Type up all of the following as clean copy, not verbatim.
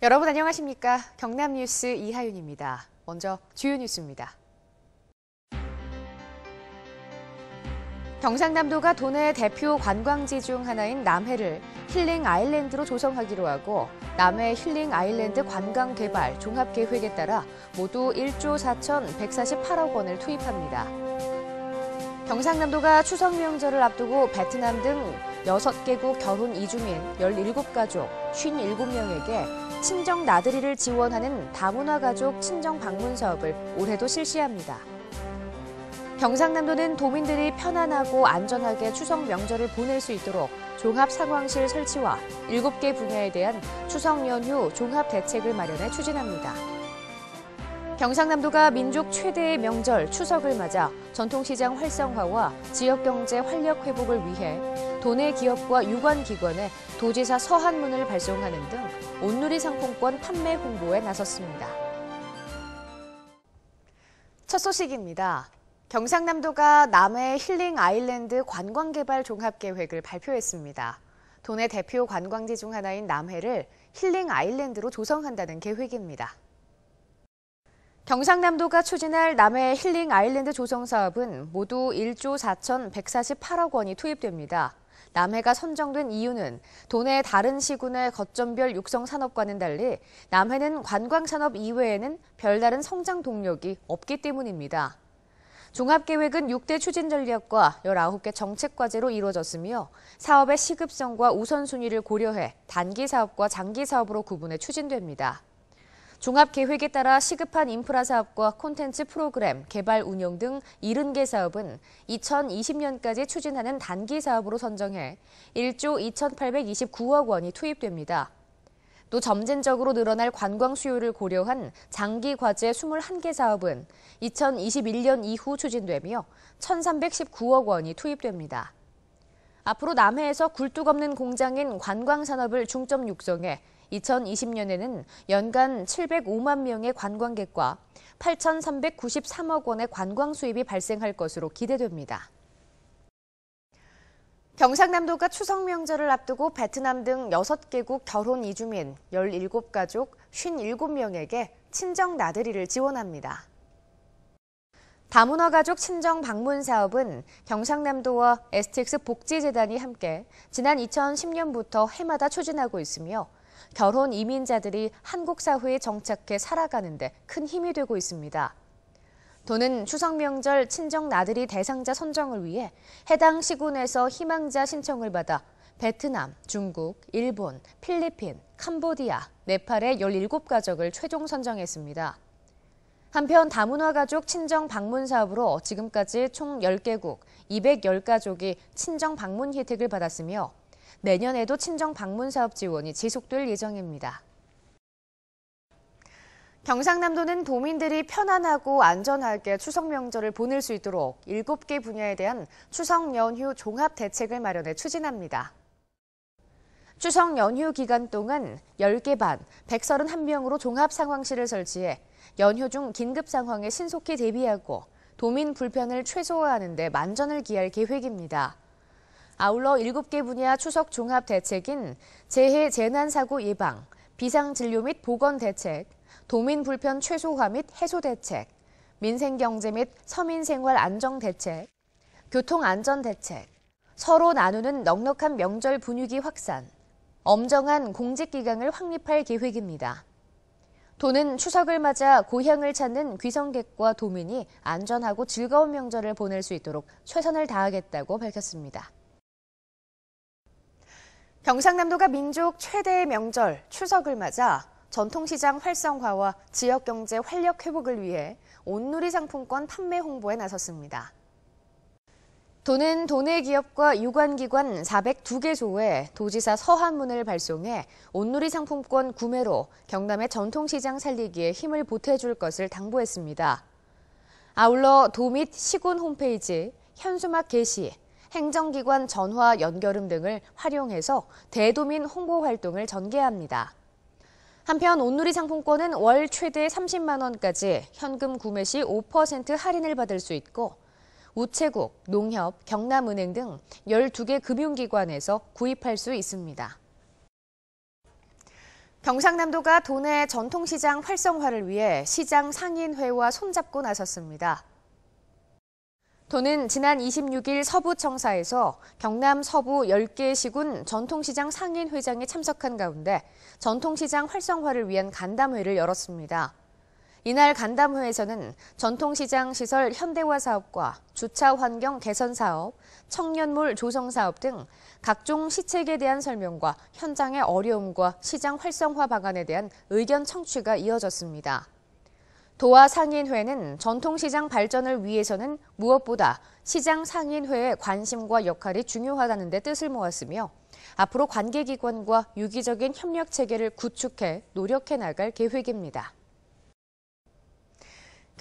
여러분 안녕하십니까? 경남뉴스 이하윤입니다. 먼저 주요 뉴스입니다. 경상남도가 도내 대표 관광지 중 하나인 남해를 힐링 아일랜드로 조성하기로 하고 남해 힐링 아일랜드 관광 개발 종합계획에 따라 모두 1조 4,148억 원을 투입합니다. 경상남도가 추석 명절을 앞두고 베트남 등 6개국 결혼 이주민 17가족 57명에게 친정 나들이를 지원하는 다문화 가족 친정 방문 사업을 올해도 실시합니다. 경상남도는 도민들이 편안하고 안전하게 추석 명절을 보낼 수 있도록 종합상황실 설치와 7개 분야에 대한 추석 연휴 종합 대책을 마련해 추진합니다. 경상남도가 민족 최대의 명절 추석을 맞아 전통시장 활성화와 지역경제 활력 회복을 위해 도내 기업과 유관기관에 도지사 서한문을 발송하는 등 온누리 상품권 판매 홍보에 나섰습니다. 첫 소식입니다. 경상남도가 남해 힐링 아일랜드 관광개발 종합계획을 발표했습니다. 도내 대표 관광지 중 하나인 남해를 힐링 아일랜드로 조성한다는 계획입니다. 경상남도가 추진할 남해 힐링 아일랜드 조성 사업은 모두 1조 4,148억 원이 투입됩니다. 남해가 선정된 이유는 도내 다른 시군의 거점별 육성 산업과는 달리 남해는 관광산업 이외에는 별다른 성장 동력이 없기 때문입니다. 종합계획은 6대 추진 전략과 19개 정책 과제로 이루어졌으며 사업의 시급성과 우선순위를 고려해 단기 사업과 장기 사업으로 구분해 추진됩니다. 종합계획에 따라 시급한 인프라 사업과 콘텐츠 프로그램, 개발 운영 등 70개 사업은 2020년까지 추진하는 단기 사업으로 선정해 1조 2,829억 원이 투입됩니다. 또 점진적으로 늘어날 관광 수요를 고려한 장기 과제 21개 사업은 2021년 이후 추진되며 1,319억 원이 투입됩니다. 앞으로 남해에서 굴뚝 없는 공장인 관광산업을 중점 육성해 2020년에는 연간 705만 명의 관광객과 8,393억 원의 관광 수입이 발생할 것으로 기대됩니다. 경상남도가 추석 명절을 앞두고 베트남 등 6개국 결혼 이주민 17가족 57명에게 친정 나들이를 지원합니다. 다문화 가족 친정 방문 사업은 경상남도와 STX 복지재단이 함께 지난 2010년부터 해마다 추진하고 있으며 결혼 이민자들이 한국 사회에 정착해 살아가는 데 큰 힘이 되고 있습니다. 도는 추석 명절 친정 나들이 대상자 선정을 위해 해당 시군에서 희망자 신청을 받아 베트남, 중국, 일본, 필리핀, 캄보디아, 네팔의 17가족을 최종 선정했습니다. 한편 다문화 가족 친정 방문 사업으로 지금까지 총 10개국 210가족이 친정 방문 혜택을 받았으며 내년에도 친정 방문 사업 지원이 지속될 예정입니다. 경상남도는 도민들이 편안하고 안전하게 추석 명절을 보낼 수 있도록 7개 분야에 대한 추석 연휴 종합 대책을 마련해 추진합니다. 추석 연휴 기간 동안 10개 반 131명으로 종합 상황실을 설치해 연휴 중 긴급 상황에 신속히 대비하고 도민 불편을 최소화하는 데 만전을 기할 계획입니다. 아울러 7개 분야 추석 종합 대책인 재해 재난사고 예방, 비상진료 및 보건 대책, 도민 불편 최소화 및 해소 대책, 민생경제 및 서민생활 안정 대책, 교통안전 대책, 서로 나누는 넉넉한 명절 분위기 확산, 엄정한 공직기강을 확립할 계획입니다. 도는 추석을 맞아 고향을 찾는 귀성객과 도민이 안전하고 즐거운 명절을 보낼 수 있도록 최선을 다하겠다고 밝혔습니다. 경상남도가 민족 최대의 명절 추석을 맞아 전통시장 활성화와 지역경제 활력 회복을 위해 온누리 상품권 판매 홍보에 나섰습니다. 도는 도내 기업과 유관기관 402개소에 도지사 서한문을 발송해 온누리 상품권 구매로 경남의 전통시장 살리기에 힘을 보태줄 것을 당부했습니다. 아울러 도 및 시군 홈페이지, 현수막 게시, 행정기관 전화 연결음 등을 활용해서 대도민 홍보 활동을 전개합니다. 한편 온누리 상품권은 월 최대 30만 원까지 현금 구매 시 5% 할인을 받을 수 있고 우체국, 농협, 경남은행 등 12개 금융기관에서 구입할 수 있습니다. 경상남도가 도내 전통시장 활성화를 위해 시장 상인회와 손잡고 나섰습니다. 도는 지난 26일 서부청사에서 경남 서부 10개 시군 전통시장 상인회장이 참석한 가운데 전통시장 활성화를 위한 간담회를 열었습니다. 이날 간담회에서는 전통시장 시설 현대화 사업과 주차 환경 개선 사업, 청년몰 조성 사업 등 각종 시책에 대한 설명과 현장의 어려움과 시장 활성화 방안에 대한 의견 청취가 이어졌습니다. 도와 상인회는 전통시장 발전을 위해서는 무엇보다 시장 상인회의 관심과 역할이 중요하다는 데 뜻을 모았으며 앞으로 관계기관과 유기적인 협력 체계를 구축해 노력해 나갈 계획입니다.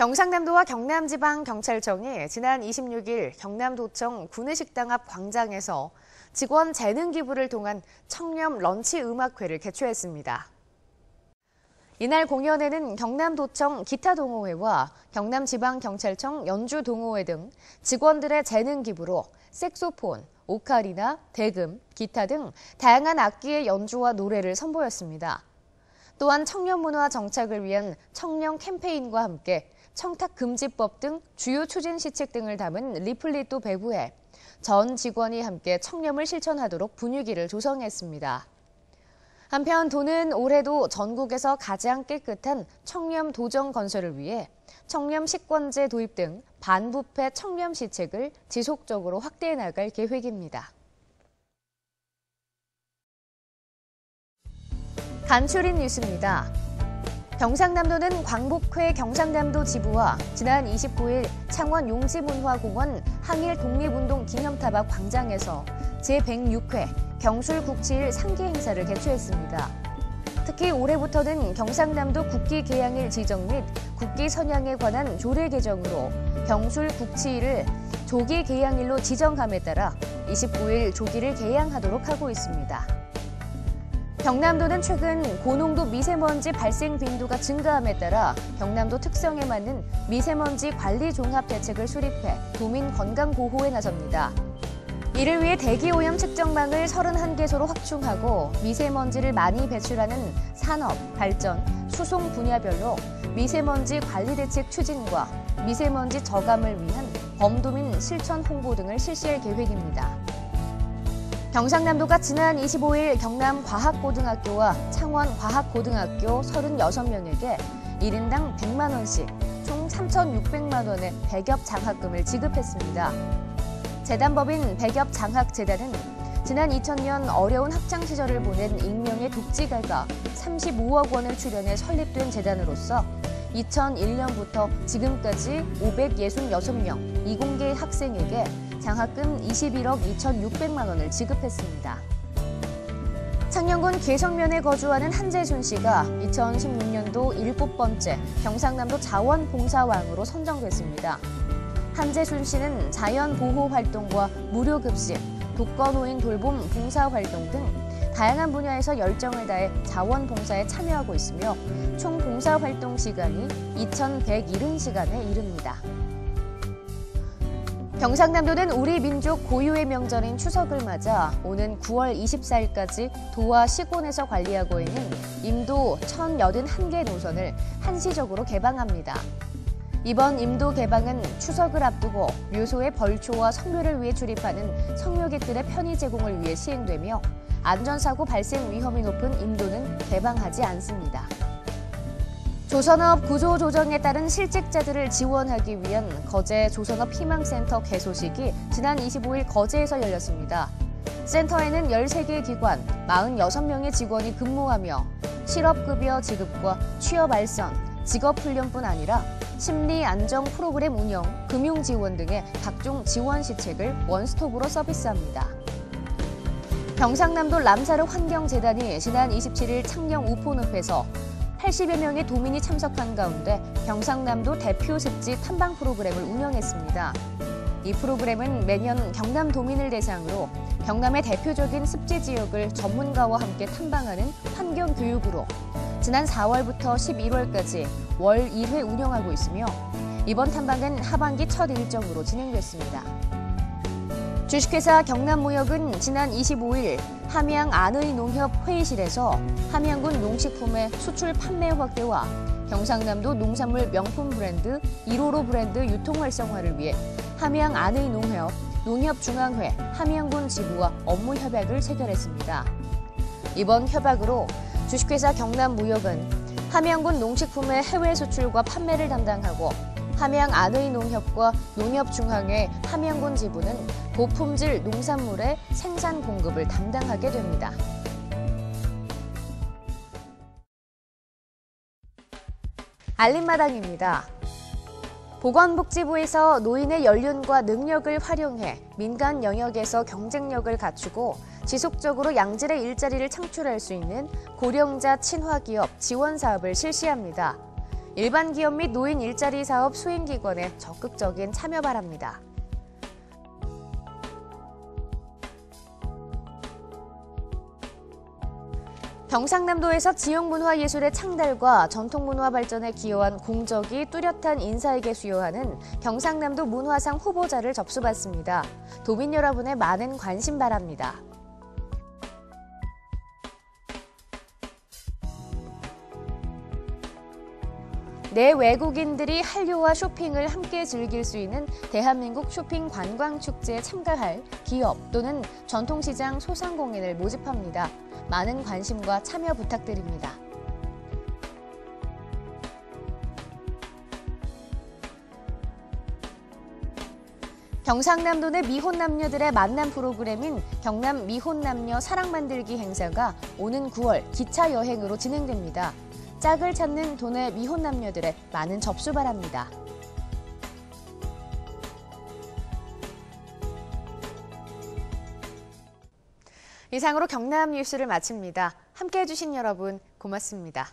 경상남도와 경남지방경찰청이 지난 26일 경남도청 구내식당 앞 광장에서 직원 재능 기부를 통한 청렴 런치 음악회를 개최했습니다. 이날 공연에는 경남도청 기타동호회와 경남지방경찰청 연주동호회 등 직원들의 재능 기부로 색소폰, 오카리나, 대금, 기타 등 다양한 악기의 연주와 노래를 선보였습니다. 또한 청년문화 정착을 위한 청년 캠페인과 함께 청탁금지법 등 주요 추진 시책 등을 담은 리플릿도 배부해 전 직원이 함께 청렴을 실천하도록 분위기를 조성했습니다. 한편 도는 올해도 전국에서 가장 깨끗한 청렴 도정 건설을 위해 청렴 식권제 도입 등 반부패 청렴 시책을 지속적으로 확대해 나갈 계획입니다. 간추린 뉴스입니다. 경상남도는 광복회 경상남도 지부와 지난 29일 창원 용지문화공원 항일 독립운동 기념탑 앞 광장에서 제106회 경술국치일 상기 행사를 개최했습니다. 특히 올해부터는 경상남도 국기 개양일 지정 및 국기 선양에 관한 조례 개정으로 경술국치일을 조기 개양일로 지정함에 따라 29일 조기를 개양하도록 하고 있습니다. 경남도는 최근 고농도 미세먼지 발생 빈도가 증가함에 따라 경남도 특성에 맞는 미세먼지 관리 종합 대책을 수립해 도민 건강 보호에 나섭니다. 이를 위해 대기오염 측정망을 31개소로 확충하고 미세먼지를 많이 배출하는 산업, 발전, 수송 분야별로 미세먼지 관리 대책 추진과 미세먼지 저감을 위한 범도민 실천 홍보 등을 실시할 계획입니다. 경상남도가 지난 25일 경남과학고등학교와 창원과학고등학교 36명에게 1인당 100만 원씩 총 3,600만 원의 백엽 장학금을 지급했습니다. 재단법인 백엽장학재단은 지난 2000년 어려운 학창시절을 보낸 익명의 독지가가 35억 원을 출연해 설립된 재단으로서 2001년부터 지금까지 566명 이공계 학생에게 장학금 21억 2,600만 원을 지급했습니다. 창녕군 계성면에 거주하는 한재순 씨가 2016년도 7번째 경상남도 자원봉사왕으로 선정됐습니다. 한재순 씨는 자연보호활동과 무료급식, 독거노인 돌봄 봉사활동 등 다양한 분야에서 열정을 다해 자원봉사에 참여하고 있으며 총 봉사활동 시간이 2,170시간에 이릅니다. 경상남도는 우리 민족 고유의 명절인 추석을 맞아 오는 9월 24일까지 도와 시군에서 관리하고 있는 임도 1,081개 노선을 한시적으로 개방합니다. 이번 임도 개방은 추석을 앞두고 묘소의 벌초와 성묘를 위해 출입하는 성묘객들의 편의 제공을 위해 시행되며 안전사고 발생 위험이 높은 임도는 개방하지 않습니다. 조선업 구조조정에 따른 실직자들을 지원하기 위한 거제 조선업 희망센터 개소식이 지난 25일 거제에서 열렸습니다. 센터에는 13개 기관, 46명의 직원이 근무하며 실업급여 지급과 취업 알선, 직업훈련뿐 아니라 심리 안정 프로그램 운영, 금융 지원 등의 각종 지원 시책을 원스톱으로 서비스합니다. 경상남도 람사르 환경재단이 지난 27일 창녕 우포늪에서 80여 명의 도민이 참석한 가운데 경상남도 대표 습지 탐방 프로그램을 운영했습니다. 이 프로그램은 매년 경남 도민을 대상으로 경남의 대표적인 습지 지역을 전문가와 함께 탐방하는 환경교육으로 지난 4월부터 11월까지 월 1회 운영하고 있으며 이번 탐방은 하반기 첫 일정으로 진행됐습니다. 주식회사 경남무역은 지난 25일 함양 안의농협 회의실에서 함양군 농식품의 수출 판매 확대와 경상남도 농산물 명품 브랜드 1호로 브랜드 유통 활성화를 위해 함양 안의농협, 농협중앙회, 함양군 지부와 업무 협약을 체결했습니다. 이번 협약으로 주식회사 경남무역은 함양군 농식품의 해외 수출과 판매를 담당하고 함양 안의농협과 농협중앙회 함양군 지부는 고품질 농산물의 생산 공급을 담당하게 됩니다. 알림마당입니다. 보건복지부에서 노인의 연륜과 능력을 활용해 민간 영역에서 경쟁력을 갖추고 지속적으로 양질의 일자리를 창출할 수 있는 고령자 친화기업 지원 사업을 실시합니다. 일반 기업 및 노인 일자리 사업 수행기관에 적극적인 참여 바랍니다. 경상남도에서 지역문화예술의 창달과 전통문화 발전에 기여한 공적이 뚜렷한 인사에게 수여하는 경상남도 문화상 후보자를 접수받습니다. 도민 여러분의 많은 관심 바랍니다. 내 외국인들이 한류와 쇼핑을 함께 즐길 수 있는 대한민국 쇼핑 관광축제에 참가할 기업 또는 전통시장 소상공인을 모집합니다. 많은 관심과 참여 부탁드립니다. 경상남도 내 미혼 남녀들의 만남 프로그램인 경남 미혼남녀 사랑만들기 행사가 오는 9월 기차 여행으로 진행됩니다. 짝을 찾는 도내 미혼 남녀들의 많은 접수 바랍니다. 이상으로 경남 뉴스를 마칩니다. 함께해 주신 여러분 고맙습니다.